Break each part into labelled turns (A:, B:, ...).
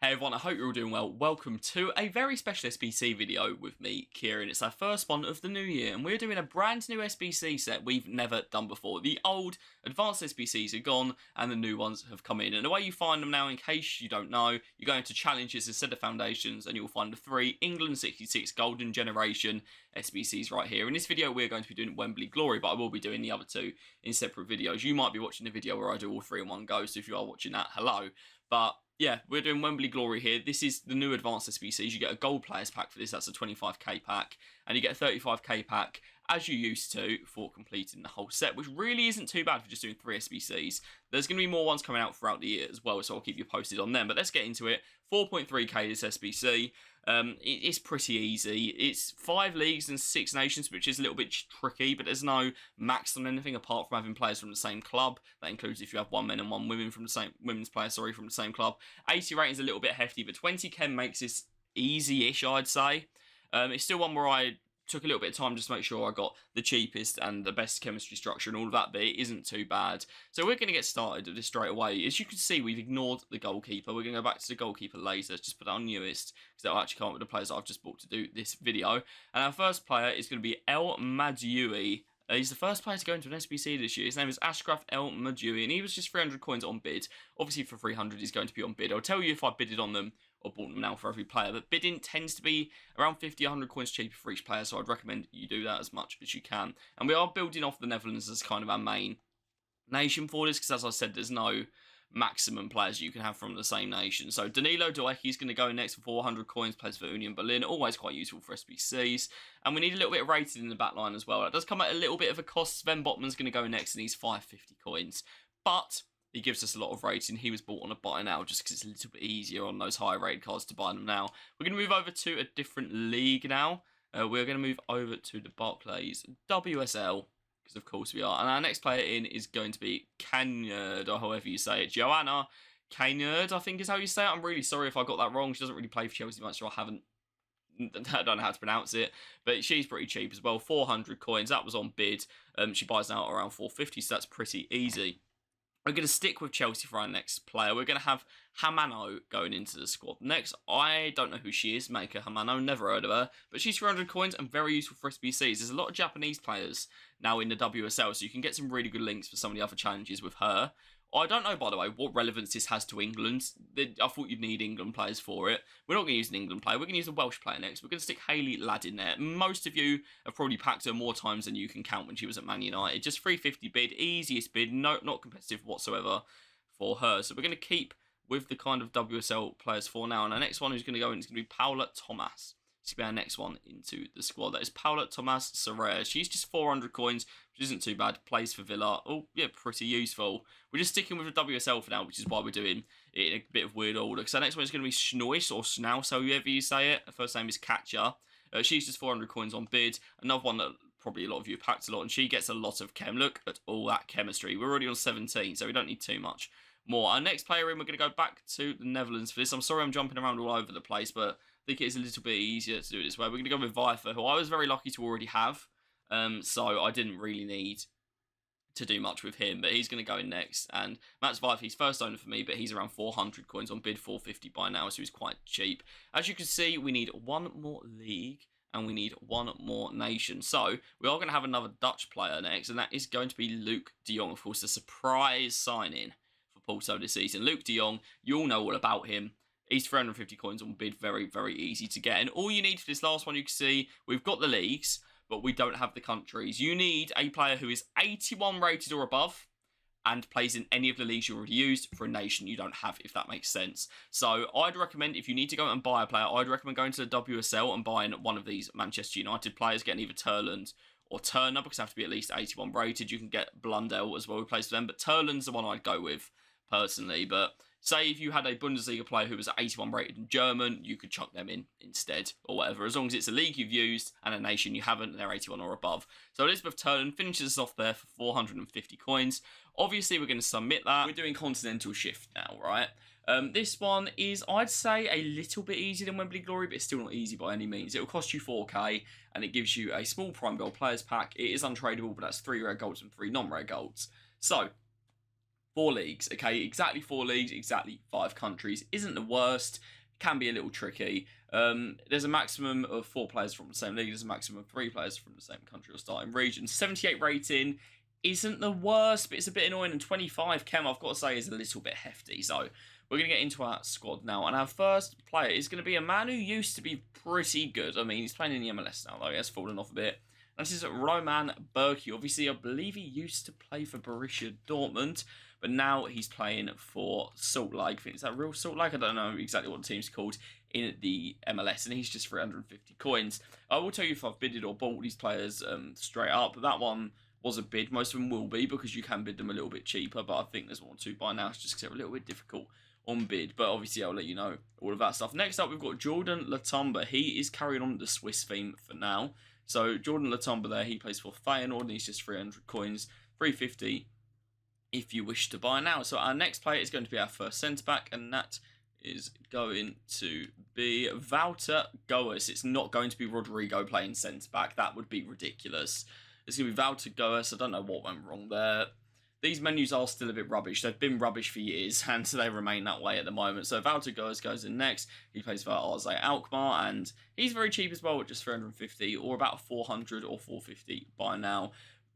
A: Hey everyone, I hope you're all doing well. Welcome to a very special SBC video with me, Kieran. It's our first one of the new year, and we're doing a brand new SBC set we've never done before. The old advanced SBCs are gone, and the new ones have come in. And the way you find them now, in case you don't know, you go into challenges instead of foundations, and you'll find the 3 England 66 Golden Generation SBCs right here. In this video, we're going to be doing Wembley Glory, but I will be doing the other 2 in separate videos. You might be watching the video where I do all 3 in one go, so if you are watching that, hello. But yeah, we're doing Wembley Glory here. This is the new advanced SBCs. You get a gold players pack for this. That's a 25k pack. And you get a 35k pack, as you used to, for completing the whole set, which really isn't too bad for just doing 3 SBCs. There's going to be more ones coming out throughout the year as well, so I'll keep you posted on them. But let's get into it. 4.3k this SBC. It's pretty easy. It's 5 leagues and 6 nations, which is a little bit tricky, but there's no max on anything apart from having players from the same club. That includes if you have 1 men and 1 women from the same women's players, from the same club. 80 rating is a little bit hefty, but 20 chem makes this easy-ish, I'd say. It's still one where I took a little bit of time just to make sure I got the cheapest and the best chemistry structure and all of that, but it isn't too bad. So we're going to get started with this straight away. As you can see, we've ignored the goalkeeper. We're going to go back to the goalkeeper later. Let's just put that on newest, because that'll actually come up with the players that I've just bought to do this video. And our first player is going to be El Madjoui. He's the first player to go into an SBC this year. His name is Ashraf El Madjoui, and he was just 300 coins on bid. Obviously, for 300, he's going to be on bid. I'll tell you if I bidded on them or bought them now for every player, but bidding tends to be around 50, 100 coins cheaper for each player, so I'd recommend you do that as much as you can. And we are building off the Netherlands as kind of our main nation for this, because as I said, there's no maximum players you can have from the same nation. So Danilo Doecki is going to go next for 400 coins, plays for Union Berlin, always quite useful for SBCs. And we need a little bit of rating in the back line as well. That does come at a little bit of a cost. Sven Botman's going to go next, and he's 550 coins. But he gives us a lot of rating. He was bought on a buy now just because it's a little bit easier on those high rated cards to buy them now. We're going to move over to a different league now. We're going to move over to the Barclays WSL, because of course we are. And our next player in is going to be Kanyerd, or however you say it. Joanna Kanyerd, I think is how you say it. I'm really sorry if I got that wrong. She doesn't really play for Chelsea much, so I don't know how to pronounce it. But she's pretty cheap as well. 400 coins. That was on bid. She buys now around 450, so that's pretty easy. We're going to stick with Chelsea for our next player. We're going to have Hamano going into the squad. Next, I don't know who she is, Maker Hamano, never heard of her, but she's 300 coins and very useful for SBCs. There's a lot of Japanese players now in the WSL, so you can get some really good links for some of the other challenges with her. I don't know, by the way, what relevance this has to England. I thought you'd need England players for it. We're not going to use an England player. We're going to use a Welsh player next. We're going to stick Hayley Ladd in there. Most of you have probably packed her more times than you can count when she was at Man United. Just 350 bid, easiest bid, not competitive whatsoever for her. So we're going to keep with the kind of WSL players for now. And our next one who's going to go in is going to be Paula Thomas. She's going to be our next one into the squad. That is Paula Thomas Soraya. She's just 400 coins, which isn't too bad. Plays for Villa. Oh, yeah, pretty useful. We're just sticking with the WSL for now, which is why we're doing it in a bit of weird order. So our next one is going to be Schnois, or Schnaus, however you say it. Her first name is Katja. She's just 400 coins on bid. Another one that probably a lot of you packed a lot, and she gets a lot of chem. Look at all that chemistry. We're already on 17, so we don't need too much more. Our next player in, we're going to go back to the Netherlands for this. I'm sorry I'm jumping around all over the place, but I think it is a little bit easier to do it this way. We're going to go with Vifer, who I was very lucky to already have, so I didn't really need to do much with him, but he's going to go in next. And Mats Vifer, he's first owner for me, but he's around 400 coins on bid, 450 by now, so he's quite cheap. As you can see, we need 1 more league, and we need 1 more nation. So we are going to have another Dutch player next, and that is going to be Luke de Jong, of course, the surprise signing for Porto this season. Luke de Jong, you all know all about him. He's 350 coins on bid, very, very easy to get. And all you need for this last one, you can see, we've got the leagues, but we don't have the countries. You need a player who is 81 rated or above and plays in any of the leagues you already used for a nation you don't have, if that makes sense. So I'd recommend, if you need to go and buy a player, I'd recommend going to the WSL and buying one of these Manchester United players, getting either Turland or Turner, because they have to be at least 81 rated. You can get Blundell as well, who plays for them, but Turland's the one I'd go with, personally. But say if you had a Bundesliga player who was 81 rated in German, you could chuck them in instead, or whatever, as long as it's a league you've used and a nation you haven't, and they're 81 or above. So Elizabeth Turland finishes us off there for 450 coins. Obviously, we're going to submit that. We're doing Continental Shift now, right? This one is, I'd say, a little bit easier than Wembley Glory, but it's still not easy by any means. It will cost you 4k, and it gives you a small Prime Gold Players Pack. It is untradeable, but that's 3 rare golds and 3 non-rare golds. So 4 leagues, okay? Exactly 4 leagues, exactly 5 countries. Isn't the worst. Can be a little tricky. There's a maximum of 4 players from the same league. There's a maximum of 3 players from the same country or starting region. 78 rating isn't the worst, but it's a bit annoying. And 25 chem, I've got to say, is a little bit hefty. So we're going to get into our squad now. And our first player is going to be a man who used to be pretty good. I mean, he's playing in the MLS now, though. He has fallen off a bit. And this is Roman Berkey. Obviously, I believe he used to play for Borussia Dortmund, but now he's playing for Salt Lake. I think it's that real Salt Lake. I don't know exactly what the team's called in the MLS, and he's just 350 coins. I will tell you if I've bidded or bought these players straight up. But that one was a bid. Most of them will be because you can bid them a little bit cheaper, but I think there's 1 or 2 by now. It's just because they're a little bit difficult on bid, but obviously I'll let you know all of that stuff. Next up, we've got Jordan Latumba. He is carrying on the Swiss theme for now. So Jordan Latumba there, he plays for Feyenoord, and he's just 300 coins, 350 if you wish to buy now. So our next player is going to be our first centre-back, and that is going to be Wouter Goes. It's not going to be Rodrigo playing centre-back. That would be ridiculous. It's going to be Wouter Goes. I don't know what went wrong there. These menus are still a bit rubbish. They've been rubbish for years, and so they remain that way at the moment. So Wouter goes in next. He plays for RZ Alkmaar, and he's very cheap as well, at just 350, or about 400 or 450 by now.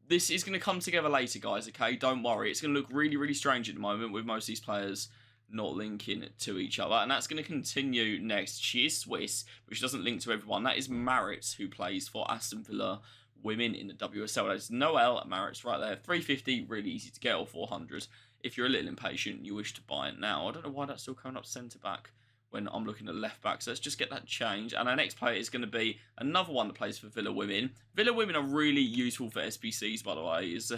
A: This is going to come together later, guys, okay? Don't worry. It's going to look really, really strange at the moment with most of these players not linking to each other, and that's going to continue next. She is Swiss, but she doesn't link to everyone. That is Maritz, who plays for Aston Villa Women in the WSL. That's Noel Maritz right there. 350, really easy to get, or 400. If you're a little impatient, you wish to buy it now. I don't know why that's still coming up centre-back when I'm looking at left-back. So let's just get that changed. And our next player is going to be another one that plays for Villa Women. Villa Women are really useful for SBCs, by the way, is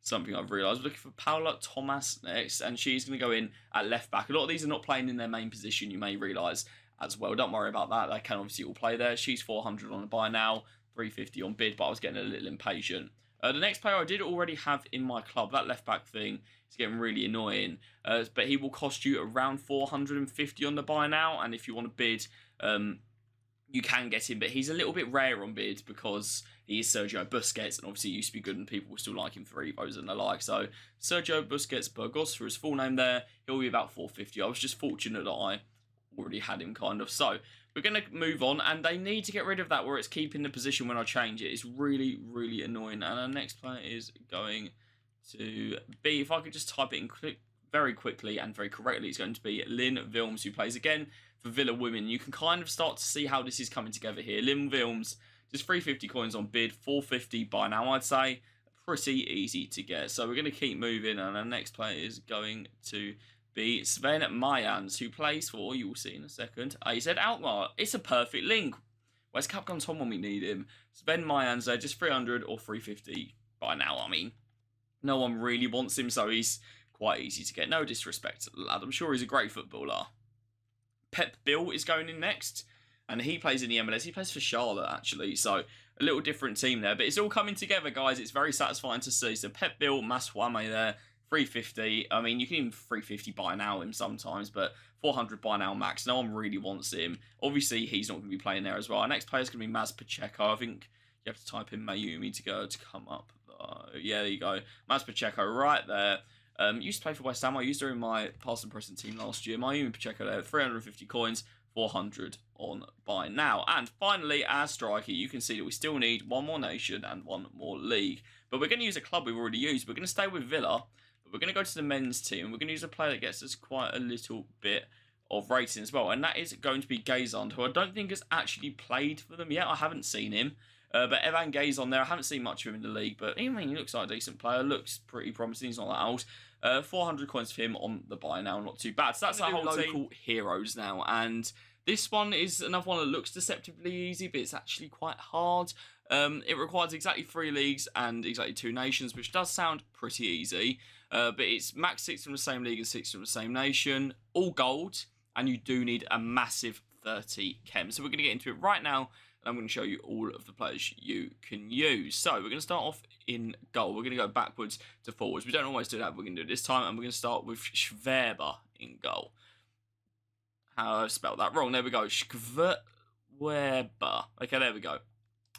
A: something I've realised. We're looking for Paula Thomas next, and she's going to go in at left-back. A lot of these are not playing in their main position, you may realise as well. Don't worry about that. They can obviously all play there. She's 400 on the buy now. 350 on bid, but I was getting a little impatient. The next player I did already have in my club. That left-back thing is getting really annoying, but he will cost you around 450 on the buy now, and if you want to bid, you can get him, but he's a little bit rare on bid because he is Sergio Busquets, and obviously he used to be good, and people will still like him for Evos and the like. So Sergio Busquets Burgos, for his full name there, he'll be about 450. I was just fortunate that I already had him, kind of. So we're going to move on, and they need to get rid of that where it's keeping the position when I change it. It's really, really annoying. And our next player is going to be, if I could just type it in very quickly and very correctly, it's going to be Lynn Vilms, who plays again for Villa Women. You can kind of start to see how this is coming together here. Lynn Vilms, just 350 coins on bid, 450 by now, I'd say. Pretty easy to get. So we're going to keep moving, and our next player is going to be Sven Mayans, who plays for, you will see in a second, AZ Alkmaar. It's a perfect link. Where's Capcom Tom when we need him? Sven Mayans there, just 300 or 350 by now. I mean, no one really wants him, so he's quite easy to get. No disrespect to the lad. I'm sure he's a great footballer. Pep Bill is going in next, and he plays in the MLS. He plays for Charlotte, actually, so a little different team there. But it's all coming together, guys. It's very satisfying to see. So Pep Bill, Maswame there, 350. I mean, you can even 350 buy now him sometimes, but 400 buy now max. No one really wants him. Obviously, he's not going to be playing there as well. Our next player is going to be Maz Pacheco. I think you have to type in Mayumi to come up. Yeah, there you go. Maz Pacheco right there. Used to play for West Ham. I used her in my past and present team last year. Mayumi Pacheco there, 350 coins, 400 on buy now. And finally, our striker, you can see that we still need one more nation and one more league. But we're going to use a club we've already used. We're going to stay with Villa. We're going to go to the men's team. We're going to use a player that gets us quite a little bit of rating as well. And that is going to be Gazond, who I don't think has actually played for them yet. I haven't seen him. But Evan Gazond there, I haven't seen much of him in the league. But I mean, he looks like a decent player. Looks pretty promising. He's not that old. 400 coins for him on the buy now. Not too bad. So that's our whole local heroes now. And this one is another one that looks deceptively easy, but it's actually quite hard. It requires exactly 3 leagues and exactly 2 nations, which does sound pretty easy. But it's max 6 from the same league and 6 from the same nation, all gold, and you do need a massive 30 chem. So we're going to get into it right now, and I'm going to show you all of the players you can use. So we're going to start off in goal. We're going to go backwards to forwards. We don't always do that, but we're going to do it this time, and we're going to start with Schwerber in goal. How I spelled that wrong. There we go. Schwerber. Okay, there we go.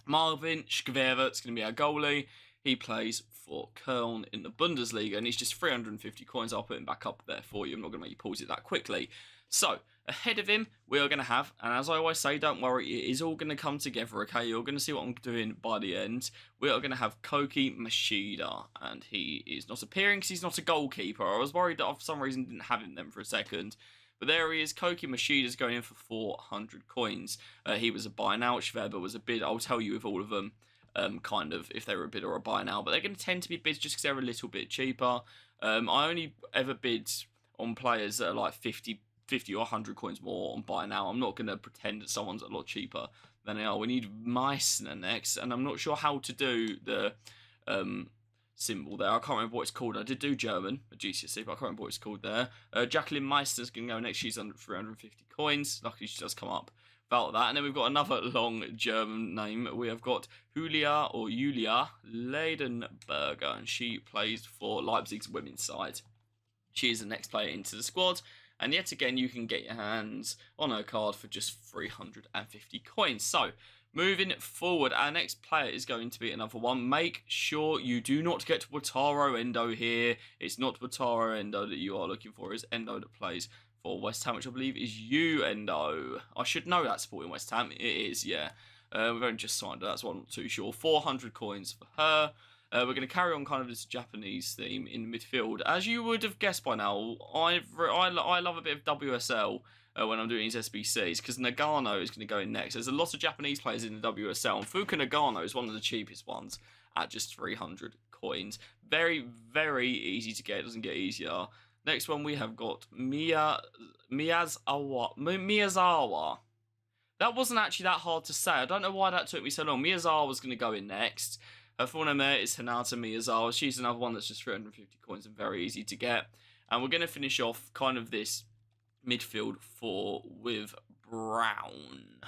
A: Marvin Schwerber, it's going to be our goalie. He plays for Köln in the Bundesliga, and he's just 350 coins. I'll put him back up there for you. I'm not going to make you pause it that quickly. So, ahead of him, we are going to have, and as I always say, don't worry, it is all going to come together, okay? You're going to see what I'm doing by the end. We are going to have Koki Mashida, and he is not appearing because he's not a goalkeeper. I was worried that I, for some reason, didn't have him then for a second. But there he is. Koki Mashida's going in for 400 coins. He was a buy now. Schweber was a bid. I'll tell you with all of them, kind of, if they were a bid or a buy now. But they're going to tend to be bids just because they're a little bit cheaper. I only ever bid on players that are like 50 or 100 coins more on buy now. I'm not going to pretend that someone's a lot cheaper than they are. We need Meissner next, and I'm not sure how to do the symbol there. I can't remember what it's called. I did do German at GCSE, but I can't remember what it's called there. Jacqueline Meissner's going to go next. She's under 350 coins. Luckily, she does come up about that. And then we've got another long German name. We have got Julia Leidenberger, and she plays for Leipzig's women's side. She is the next player into the squad. And yet again, you can get your hands on her card for just 350 coins. So, moving forward, our next player is going to be another one. Make sure you do not get Wataru Endo here. It's not Wataru Endo that you are looking for. It's Endo that plays for West Ham, which I believe is you, Endo. I should know that supporting West Ham. It is, yeah. We've only just signed her. That's why I'm not too sure. 400 coins for her. We're going to carry on kind of this Japanese theme in midfield. As you would have guessed by now, I love a bit of WSL when I'm doing these SBCs, because Nagano is going to go in next. There's a lot of Japanese players in the WSL, and Fuka Nagano is one of the cheapest ones at just 300 coins. Very, very easy to get. It doesn't get easier. Next one, we have got Miyazawa. That wasn't actually that hard to say. I don't know why that took me so long. Miyazawa was going to go in next. Her full name there is Hinata Miyazawa. She's another one that's just 350 coins and very easy to get. And we're going to finish off kind of this midfield four with Brown.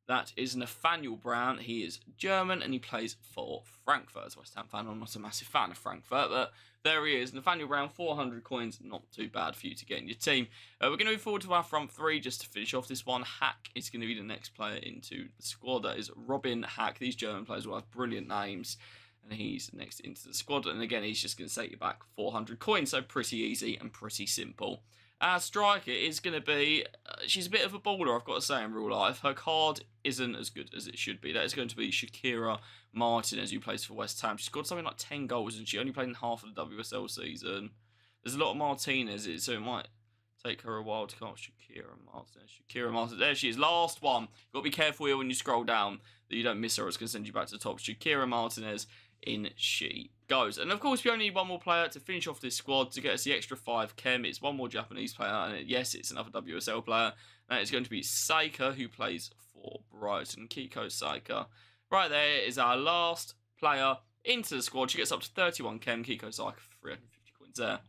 A: That is Nathaniel Brown. He is German and he plays for Frankfurt. As a West Ham fan, I'm not a massive fan of Frankfurt, but there he is. Nathaniel Brown, 400 coins. Not too bad for you to get in your team. We're going to move forward to our front three just to finish off this one. Hack is going to be the next player into the squad. That is Robin Hack. These German players will have brilliant names. And he's next into the squad. And again, he's just going to set you back 400 coins. So pretty easy and pretty simple. Our striker is going to be, she's a bit of a baller, I've got to say, in real life. Her card isn't as good as it should be. That is going to be Shakira Martinez, who plays for West Ham. She's scored something like 10 goals, and she only played in half of the WSL season. There's a lot of Martinez's, so it might take her a while to come up. Shakira Martinez. There she is. Last one. You've got to be careful here when you scroll down that you don't miss her, or it's going to send you back to the top. Shakira Martinez, in she goes. And of course, we only need one more player to finish off this squad to get us the extra 5 chem. It's one more Japanese player, and yes, it's another WSL player. And it's going to be Saika, who plays for Brighton. Kiko Saika. Right there is our last player into the squad. She gets up to 31 chem. Kiko Saika for 350 coins there.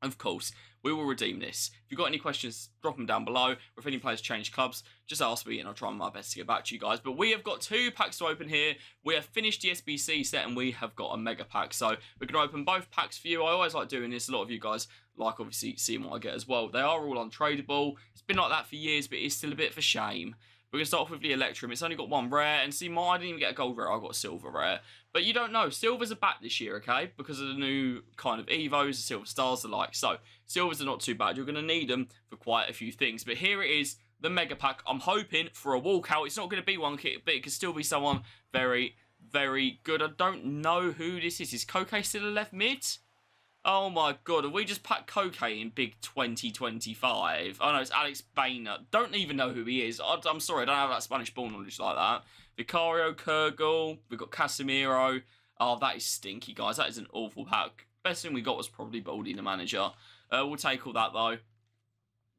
A: Of course, we will redeem this. If you've got any questions, drop them down below. Or if any players change clubs, just ask me and I'll try my best to get back to you guys. But we have got 2 packs to open here. We have finished the SBC set and we have got a mega pack. So we're going to open both packs for you. I always like doing this. A lot of you guys like obviously seeing what I get as well. They are all untradeable. It's been like that for years, but it's still a bit of a shame. We're going to start off with the Electrum. It's only got 1 rare. And see, I didn't even get a gold rare. I got a silver rare. But you don't know. Silvers are back this year, okay? Because of the new kind of Evos, the Silver Stars, the like. So, silvers are not too bad. You're going to need them for quite a few things. But here it is, the Mega Pack. I'm hoping for a walkout. It's not going to be one kit, but it could still be someone very, very good. I don't know who this is. Is Koke still a left mid? Oh my god, have we just packed Koke in Big 2025? Oh no, it's Alex Bainer. Don't even know who he is. I'm sorry, I don't have that Spanish ball knowledge like that. Vicario, Kurgel, we've got Casemiro. Oh, that is stinky, guys. That is an awful pack. Best thing we got was probably Baldy, the manager. We'll take all that, though.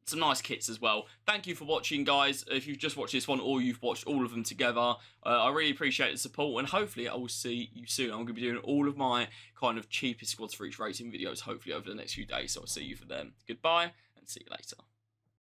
A: Some nice kits as well. Thank you for watching, guys. If you've just watched this one or you've watched all of them together, I really appreciate the support, and hopefully I will see you soon. I'm going to be doing all of my kind of cheapest squads for each rating videos, hopefully over the next few days, so I'll see you for them. Goodbye, and see you later.